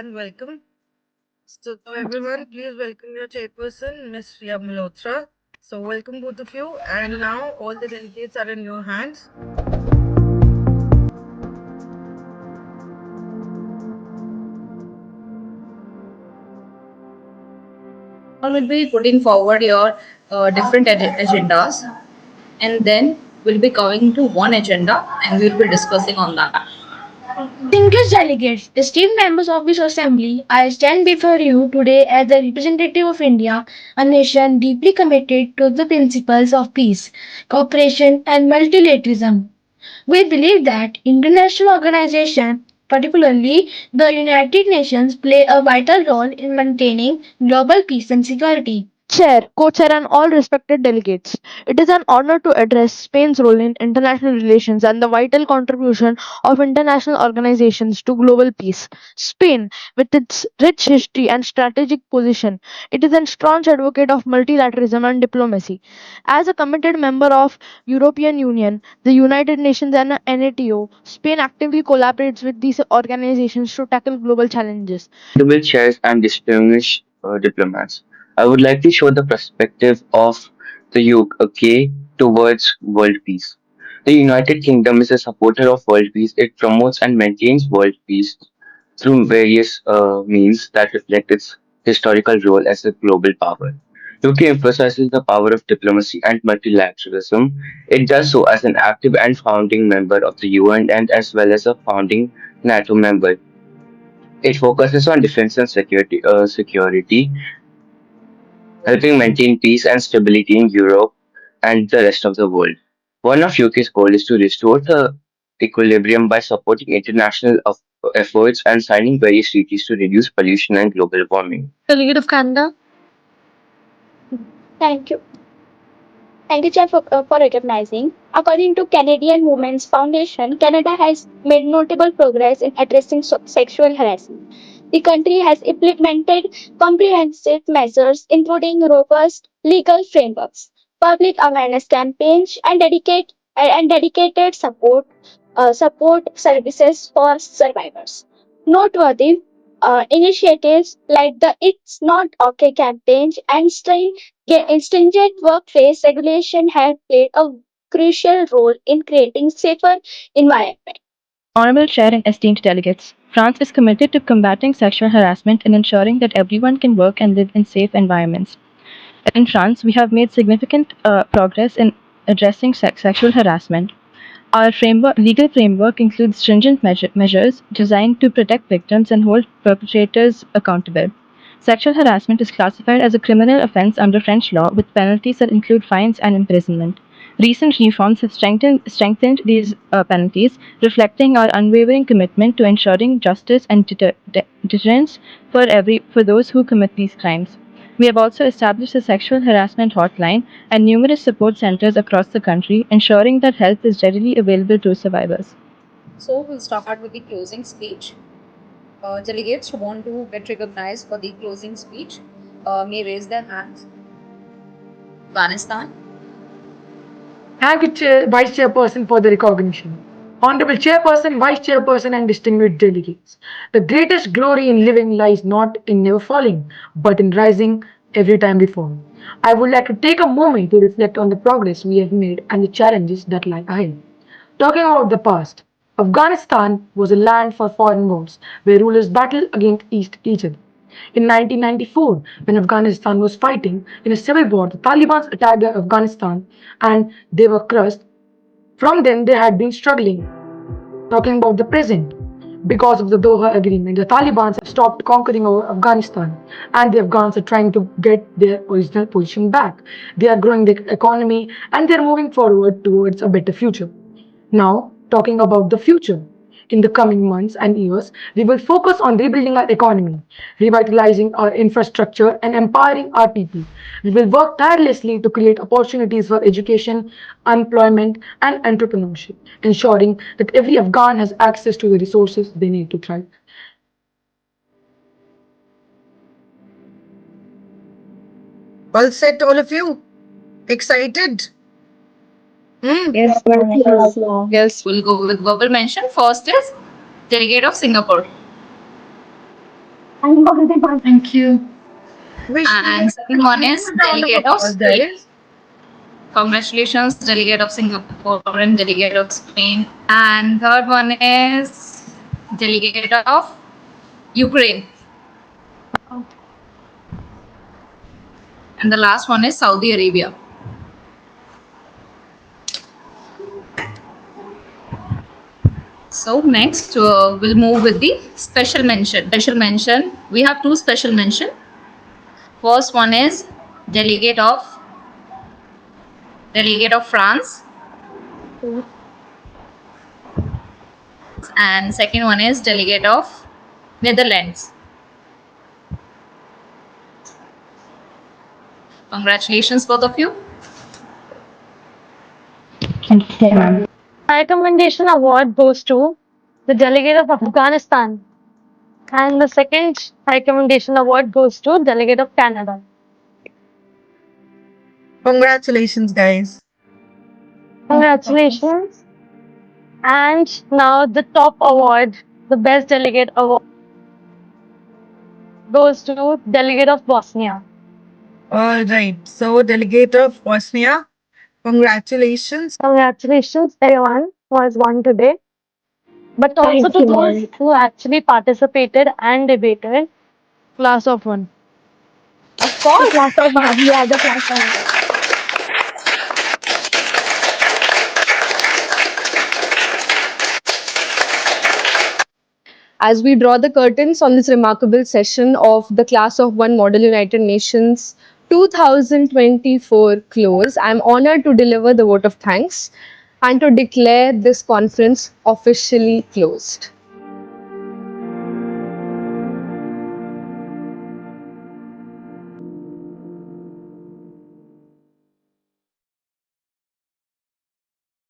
and welcome. So everyone, please welcome your chairperson, Ms. Shriya Malhotra. So, welcome both of you. And now, all the delegates are in your hands. All will be putting forward your different agendas, and then we'll be going to one agenda and we'll be discussing on that. Distinguished delegates, esteemed members of this assembly, I stand before you today as the representative of India, a nation deeply committed to the principles of peace, cooperation, and multilateralism. We believe that international organizations, particularly the United Nations, play a vital role in maintaining global peace and security. Chair, co-chair and all respected delegates. It is an honor to address Spain's role in international relations and the vital contribution of international organizations to global peace. Spain, with its rich history and strategic position, it is a staunch advocate of multilateralism and diplomacy. As a committed member of European Union, the United Nations and NATO, Spain actively collaborates with these organizations to tackle global challenges. Honorable chairs and distinguished diplomats, I would like to show the perspective of the UK towards world peace. The United Kingdom is a supporter of world peace. It promotes and maintains world peace through various means that reflect its historical role as a global power. UK emphasizes the power of diplomacy and multilateralism. It does so as an active and founding member of the UN and as well as a founding NATO member. It focuses on defense and security, helping maintain peace and stability in Europe and the rest of the world. One of UK's goals is to restore the equilibrium by supporting international efforts and signing various treaties to reduce pollution and global warming. Delegate of Canada. Thank you. Thank you, Chair, for recognizing. According to Canadian Women's Foundation, Canada has made notable progress in addressing sexual harassment. The country has implemented comprehensive measures, including robust legal frameworks, public awareness campaigns, and dedicated support services for survivors. Noteworthy initiatives like the "It's Not Okay" campaign and stringent workplace regulation have played a crucial role in creating safer environments. Honorable Chair and esteemed delegates, France is committed to combating sexual harassment and ensuring that everyone can work and live in safe environments. In France, we have made significant progress in addressing sexual harassment. Our legal framework includes stringent measures designed to protect victims and hold perpetrators accountable. Sexual harassment is classified as a criminal offense under French law with penalties that include fines and imprisonment. Recent reforms have strengthened these penalties, reflecting our unwavering commitment to ensuring justice and deterrence for those who commit these crimes. We have also established a sexual harassment hotline and numerous support centers across the country, ensuring that help is readily available to survivors. So we'll start with the closing speech. Delegates who want to get recognized for the closing speech may raise their hands. Afghanistan. Thank you, Vice Chairperson, for the recognition. Honorable Chairperson, Vice Chairperson, and distinguished delegates. The greatest glory in living lies not in never falling, but in rising every time we fall. I would like to take a moment to reflect on the progress we have made and the challenges that lie ahead. Talking about the past, Afghanistan was a land for foreign wars where rulers battled against each other. In 1994, when Afghanistan was fighting in a civil war, the Taliban attacked Afghanistan and they were crushed. From then, they had been struggling. Talking about the present, because of the Doha Agreement, the Taliban have stopped conquering over Afghanistan and the Afghans are trying to get their original position back. They are growing their economy and they are moving forward towards a better future. Now, talking about the future. In the coming months and years, we will focus on rebuilding our economy, revitalizing our infrastructure, and empowering our people. We will work tirelessly to create opportunities for education, employment, and entrepreneurship, ensuring that every Afghan has access to the resources they need to thrive. Well said, all of you. Excited? Hmm? Yes, yes, we'll go with verbal mention. First is delegate of Singapore. Thank you. Wish And second one is round of delegate of applause, Spain. guys. Congratulations, delegate of Singapore and delegate of Spain. And third one is delegate of Ukraine. And the last one is Saudi Arabia. So next we'll move with the special mention. Special mention. We have two special mention. First one is delegate of France, and second one is delegate of Netherlands. Congratulations, both of you. Thank you, ma'am. High Commendation Award goes to the delegate of Afghanistan. And the second High Commendation Award goes to delegate of Canada. Congratulations, guys. Congratulations. And now the top award, the best delegate award, goes to delegate of Bosnia. All right. So, delegate of Bosnia, congratulations. Congratulations, everyone who has won today. But also to those who actually participated and debated. Class of one. Of course. The class of one. Yeah, the class of one. As we draw the curtains on this remarkable session of the Class of One Model United Nations 2024 close, I'm honored to deliver the vote of thanks and to declare this conference officially closed.